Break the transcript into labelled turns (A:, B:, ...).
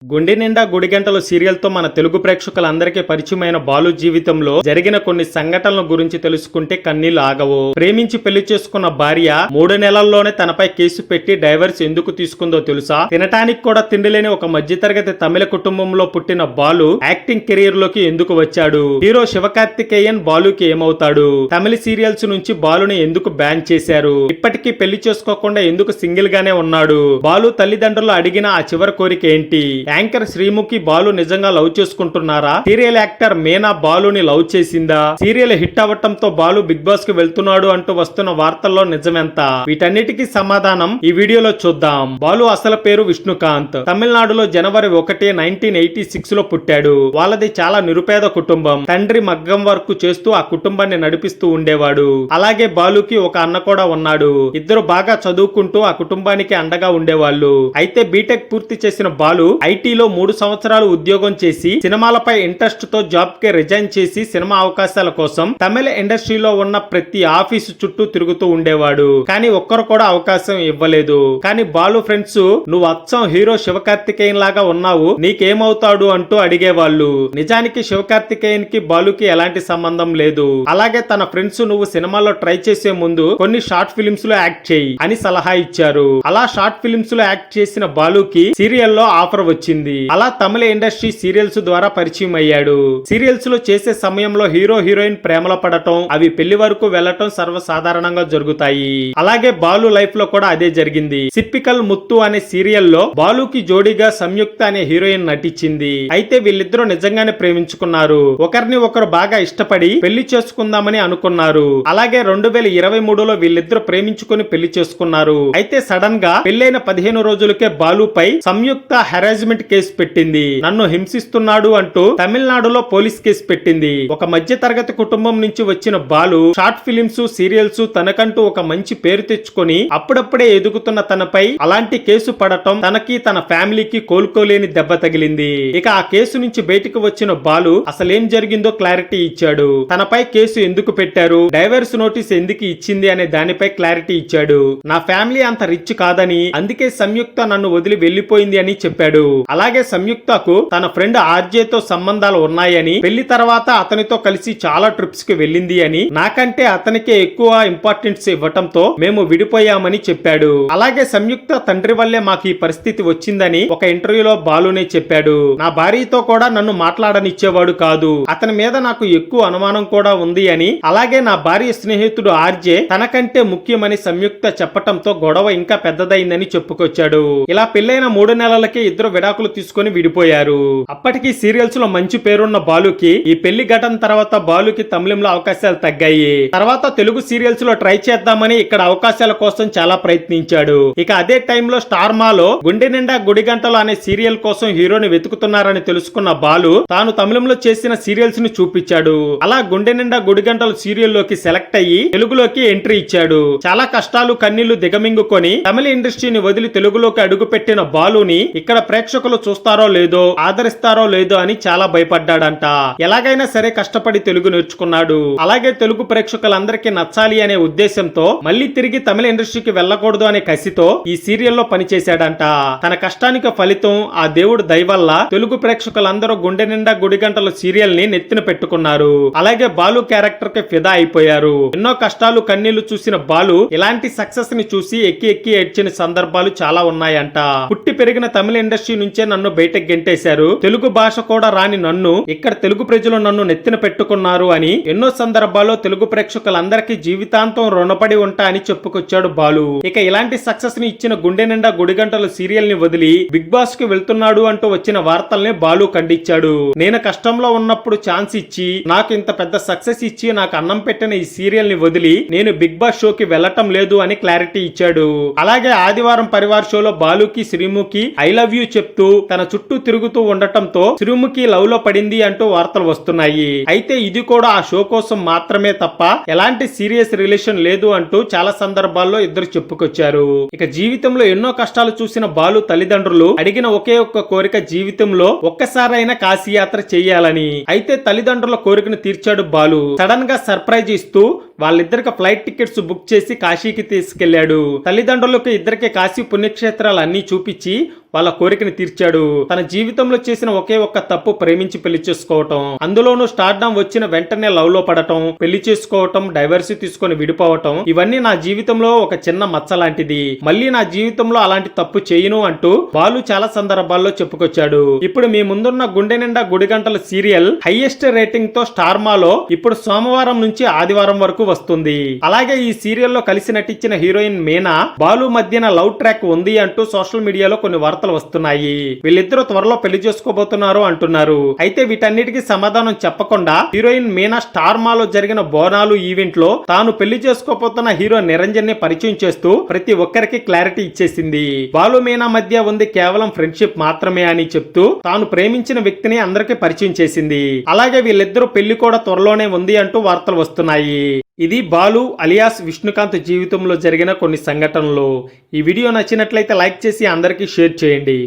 A: గుండె నిండా గుడిగంటలు సీరియల్ తో మన తెలుగు ప్రేక్షకులందరికీ పరిచయమైన బాలు జీవితంలో జరిగిన కొన్ని సంఘటనల గురించి తెలుసుకుంటే కన్నీళ్లు ఆగవు. ప్రేమించి పెళ్లి చేసుకున్న భార్య 3 నెలల్లోనే తనపై కేసు పెట్టి డైవర్స్ ఎందుకు తీసుకుందో తెలుసా? తినటానికి కూడా తిండిలేని ఒక మధ్యతరగతి తమిళ కుటుంబంలో పుట్టిన బాలు యాక్టింగ్ కెరీర్ లోకి ఎందుకు వచ్చాడు? హీరో శివకార్తికేయన్ బాలుకి ఏమవుతాడు? తమిళ సీరియల్స్ నుంచి బాలుని ఎందుకు బ్యాన్ చేశారు? ఇప్పటికీ పెళ్లి చేసుకోకుండా ఎందుకు సింగిల్ గానే ఉన్నాడు? బాలు తల్లిదండ్రులు అడిగిన ఆ చివరి కోరిక ఏంటి? యాంకర్ శ్రీముఖి బాలు నిజంగా లవ్ చేసుకుంటున్నారా? సీరియల్ యాక్టర్ మీనా బాలుని లవ్ చేసిందా? సీరియల్ హిట్ అవ్వటంతో బాలు బిగ్ బాస్ కి వెళ్తున్నాడు అంటూ వస్తున్న వార్తల్లో నిజమెంత? వీటన్నిటికీ సమాధానం ఈ వీడియోలో చూద్దాం. బాలు అసలు పేరు విష్ణుకాంత్. తమిళనాడులో జనవరి 1, 1986 లో పుట్టాడు. వాళ్ళది చాలా నిరుపేద కుటుంబం. తండ్రి మగ్గం వర్క్ చేస్తూ ఆ కుటుంబాన్ని నడిపిస్తూ ఉండేవాడు. అలాగే బాలుకి ఒక అన్న కూడా ఉన్నాడు. ఇద్దరు బాగా చదువుకుంటూ ఆ కుటుంబానికి అండగా ఉండేవాళ్ళు. అయితే బీటెక్ పూర్తి చేసిన బాలు ఐటీలో 3 సంవత్సరాలు ఉద్యోగం చేసి సినిమాలపై ఇంట్రెస్ట్ తో జాబ్ కి రిజైన్ చేసి సినిమా అవకాశాల కోసం తమిళ ఇండస్ట్రీలో ఉన్న ప్రతి ఆఫీసు చుట్టూ తిరుగుతూ ఉండేవాడు. కానీ ఒక్కరు కూడా అవకాశం ఇవ్వలేదు. కానీ బాలు ఫ్రెండ్స్, నువ్వు అచ్చం హీరో శివకార్తికేయన్ లాగా ఉన్నావు, నీకేమవుతాడు అంటూ అడిగేవాళ్ళు. నిజానికి శివకార్తికేయన్ కి బాలుకి ఎలాంటి సంబంధం లేదు. అలాగే తన ఫ్రెండ్స్ నువ్వు సినిమాలో ట్రై చేసే ముందు కొన్ని షార్ట్ ఫిలిమ్స్ లో యాక్ట్ చేయి అని సలహా ఇచ్చారు. అలా షార్ట్ ఫిలిమ్స్ లో యాక్ట్ చేసిన బాలుకి సీరియల్లో ఆఫర్ వచ్చింది. అలా తమిళ ఇండస్ట్రీ సీరియల్స్ ద్వారా పరిచయం అయ్యాడు. సీరియల్స్ లో చేసే సమయంలో హీరో హీరోయిన్ ప్రేమలో పడటం, అవి పెళ్లి వరకు వెళ్లటం సర్వసాధారణంగా జరుగుతాయి. అలాగే బాలు లైఫ్ లో కూడా అదే జరిగింది. సిప్పికల్ ముత్తు అనే సీరియల్లో బాలుకి జోడీగా సంయుక్త అనే హీరోయిన్ నటించింది. అయితే వీళ్ళిద్దరూ నిజంగానే ప్రేమించుకున్నారు. ఒకరిని ఒకరు బాగా ఇష్టపడి పెళ్లి చేసుకుందామని అనుకున్నారు. అలాగే 2023లో వీళ్ళిద్దరూ ప్రేమించుకుని పెళ్లి చేసుకున్నారు. అయితే సడన్ గా పెళ్లైన 15 రోజులకే బాలుపై సంయుక్త హెరాస్మెంట్ కేసు పెట్టింది. నన్ను హింసిస్తున్నాడు అంటూ తమిళనాడులో పోలీస్ కేసు పెట్టింది. ఒక మధ్య తరగతి కుటుంబం నుంచి వచ్చిన బాలు షార్ట్ ఫిలిమ్స్, సీరియల్స్ తనకంటూ ఒక మంచి పేరు తెచ్చుకొని అప్పుడప్పుడే ఎదుగుతున్న తనపై అలాంటి కేసు పడటం తనకి తన ఫ్యామిలీకి కోలుకోలేని దెబ్బ తగిలింది. ఇక ఆ కేసు నుంచి బయటకు వచ్చిన బాలు అసలేం జరిగిందో క్లారిటీ ఇచ్చాడు. తనపై కేసు ఎందుకు పెట్టారు, డైవర్స్ నోటీస్ ఎందుకు ఇచ్చింది అనే దానిపై క్లారిటీ ఇచ్చాడు. నా ఫ్యామిలీ అంత రిచ్ కాదని, అందుకే సంయుక్త నన్ను వదిలి వెళ్లిపోయింది అని చెప్పాడు. అలాగే సంయుక్తకు తన ఫ్రెండ్ ఆర్జే తో సంబంధాలు ఉన్నాయని, పెళ్లి తర్వాత అతనితో కలిసి చాలా ట్రిప్స్ కి వెళ్ళింది అని, నాకంటే అతనికే ఎక్కువ ఇంపార్టెన్స్ ఇవ్వటంతో మేము విడిపోయామని చెప్పాడు. అలాగే సంయుక్త తండ్రి వల్లే మాకు ఈ పరిస్థితి వచ్చిందని ఒక ఇంటర్వ్యూలో బాలునే చెప్పాడు. నా భార్యతో కూడా నన్ను మాట్లాడనిచ్చేవాడు కాదు, అతని మీద నాకు ఎక్కువ అనుమానం కూడా ఉంది అని, అలాగే నా భార్య స్నేహితుడు ఆర్జే తనకంటే ముఖ్యమని సంయుక్త చెప్పటంతో గొడవ ఇంకా పెద్దదైందని చెప్పుకొచ్చాడు. ఇలా పెళ్లైన 3 నెలలకే ఇద్దరు విడాకులు తీసుకుని విడిపోయారు. అప్పటికి సీరియల్స్ లో మంచి పేరున్న బాలుకి ఈ పెళ్లి ఘటన తర్వాత బాలుకి తమిళంలో అవకాశాలు తగ్గాయి. తర్వాత తెలుగు సీరియల్స్ లో ట్రై చేద్దామని ఇక్కడ అవకాశాల కోసం చాలా ప్రయత్నించాడు. ఇక అదే టైంలో స్టార్ మాలో గుండె నిండా గుడిగంటలు అనే సీరియల్ కోసం హీరోని వెతుకుతున్నారని తెలుసుకున్న బాలు తాను తమిళంలో చేసిన సీరియల్స్ ని చూపించాడు. అలా గుండె నిండా గుడిగంటలు సీరియల్ లోకి సెలెక్ట్ అయ్యి తెలుగులోకి ఎంట్రీ ఇచ్చాడు. చాలా కష్టాలు కన్నీళ్లు దిగమింగుకొని తమిళ ఇండస్ట్రీని వదిలి తెలుగులోకి అడుగుపెట్టిన బాలుని ఇక్కడ ప్రేక్షకులు చూస్తారో లేదో, ఆదరిస్తారో లేదో అని చాలా భయపడ్డాడంట. ఎలాగైనా సరే కష్టపడి తెలుగు నేర్చుకున్నాడు. అలాగే తెలుగు ప్రేక్షకులందరికీ నచ్చాలి అనే ఉద్దేశంతో మళ్ళీ తిరిగి తమిళ ఇండస్ట్రీకి వెళ్ళకూడదు అనే కసితో ఈ సీరియల్లో పనిచేశాడంట. తన కష్టానికి ఫలితం ఆ దేవుడు దయ వల్ల తెలుగు ప్రేక్షకులందరూ గుండె నిండా గుడిగంటల సీరియల్ ని నెత్తిన పెట్టుకున్నారు. అలాగే బాలు క్యారెక్టర్ కి ఫిదా అయిపోయారు. ఎన్నో కష్టాలు కన్నీళ్లు చూసిన బాలు ఇలాంటి సక్సెస్ ని చూసి ఎక్కి ఎక్కి ఏడ్చిన సందర్భాలు చాలా ఉన్నాయంట. పుట్టి పెరిగిన తమిళ ఇండస్ట్రీ నుంచే నన్ను బయటకు గెంటేశారు, తెలుగు భాష కూడా రాని నన్ను ఇక్కడ తెలుగు ప్రజలు నన్ను నెత్తిన పెట్టుకున్నారు అని ఎన్నో సందర్భాల్లో తెలుగు ప్రేక్షకులందరికీ జీవితాంతం రుణపడి ఉంటా అని చెప్పుకొచ్చాడు బాలు. ఇక ఇలాంటి సక్సెస్ ని ఇచ్చిన గుండె నిండా గుడిగంటల సీరియల్ ని వదిలి బిగ్ బాస్ కి వెళ్తున్నాడు అంటూ వచ్చిన వార్తల్ని బాలు ఖండించాడు. నేను కష్టంలో ఉన్నప్పుడు ఛాన్స్ ఇచ్చి నాకు ఇంత పెద్ద సక్సెస్ ఇచ్చి నాకు అన్నం పెట్టిన ఈ సీరియల్ ని వదిలి నేను బిగ్ బాస్ షోకి వెళ్లటం లేదు అని క్లారిటీ ఇచ్చాడు. అలాగే ఆదివారం పరివార్ షోలో బాలుకి శ్రీముఖి ఐ లవ్ యూ చెప్తూ తన చుట్టూ తిరుగుతూ ఉండటంతో శ్రీముఖి లవ్ లో పడింది అంటూ వార్తలు వస్తున్నాయి. అయితే ఇది కూడా ఆ షో కోసం మాత్రమే తప్ప ఎలాంటి సీరియస్ రిలేషన్ లేదు అంటూ చాలా సందర్భాల్లో ఇద్దరు చెప్పుకొచ్చారు. ఇక జీవితంలో ఎన్నో కష్టాలు చూసిన బాలు తల్లిదండ్రులు అడిగిన ఒకే ఒక్క కోరిక జీవితంలో ఒక్కసారైనా కాశీ యాత్ర చేయాలని. అయితే తల్లిదండ్రుల కోరికను తీర్చాడు బాలు. సడన్ గా సర్ప్రైజ్ ఇస్తూ వాళ్ళిద్దరికి ఫ్లైట్ టికెట్స్ బుక్ చేసి కాశీకి తీసుకెళ్లాడు. తల్లిదండ్రులకు ఇద్దరికి కాశీ పుణ్యక్షేత్రాలు అన్ని చూపించి వాళ్ళ కోరికని తీర్చాడు. తన జీవితంలో చేసిన ఒకే ఒక్క తప్పు ప్రేమించి పెళ్లి చేసుకోవటం, అందులోనూ స్టార్డమ్ వచ్చిన వెంటనే లవ్ లో పడటం, పెళ్లి చేసుకోవటం, డైవర్స్ తీసుకొని విడిపోవటం, ఇవన్నీ నా జీవితంలో ఒక చిన్న మచ్చ లాంటిది. మళ్ళీ నా జీవితంలో అలాంటి తప్పు చేయను అంటూ బాలు చాలా సందర్భాల్లో చెప్పుకొచ్చాడు. ఇప్పుడు మీ ముందున్న గుండె నిండా గుడిగంటల సీరియల్ హైయెస్ట్ రేటింగ్ తో స్టార్ మాలో ఇప్పుడు సోమవారం నుంచి ఆదివారం వరకు వస్తుంది. అలాగే ఈ సీరియల్లో కలిసి నటించిన హీరోయిన్ మీనా బాలు మధ్యన లవ్ ట్రాక్ ఉంది అంటూ సోషల్ మీడియాలో కొన్ని వార్తలు వస్తున్నాయి. వీళ్ళిద్దరూ త్వరలో పెళ్లి చేసుకోబోతున్నారు అంటున్నారు. అయితే వీటన్నిటికీ సమాధానం చెప్పకుండా హీరోయిన్ మీనా స్టార్ మాలో జరిగిన బోనాలు ఈవెంట్ లో తాను పెళ్లి చేసుకోబోతున్న హీరో నిరంజన్ ని పరిచయం చేస్తూ ప్రతి ఒక్కరికి క్లారిటీ ఇచ్చేసింది. బాలు మీనా మధ్య ఉంది కేవలం ఫ్రెండ్షిప్ మాత్రమే అని చెప్తూ తాను ప్రేమించిన వ్యక్తిని అందరికీ పరిచయం చేసింది. అలాగే వీళ్ళిద్దరూ పెళ్లి కూడా త్వరలోనే ఉంది అంటూ వార్తలు వస్తున్నాయి. ఇది బాలు అలియాస్ విష్ణుకాంత్ జీవితంలో జరిగిన కొన్ని సంఘటనలు. ఈ వీడియో నచ్చినట్లయితే లైక్ చేసి అందరికీ షేర్ చేయండి.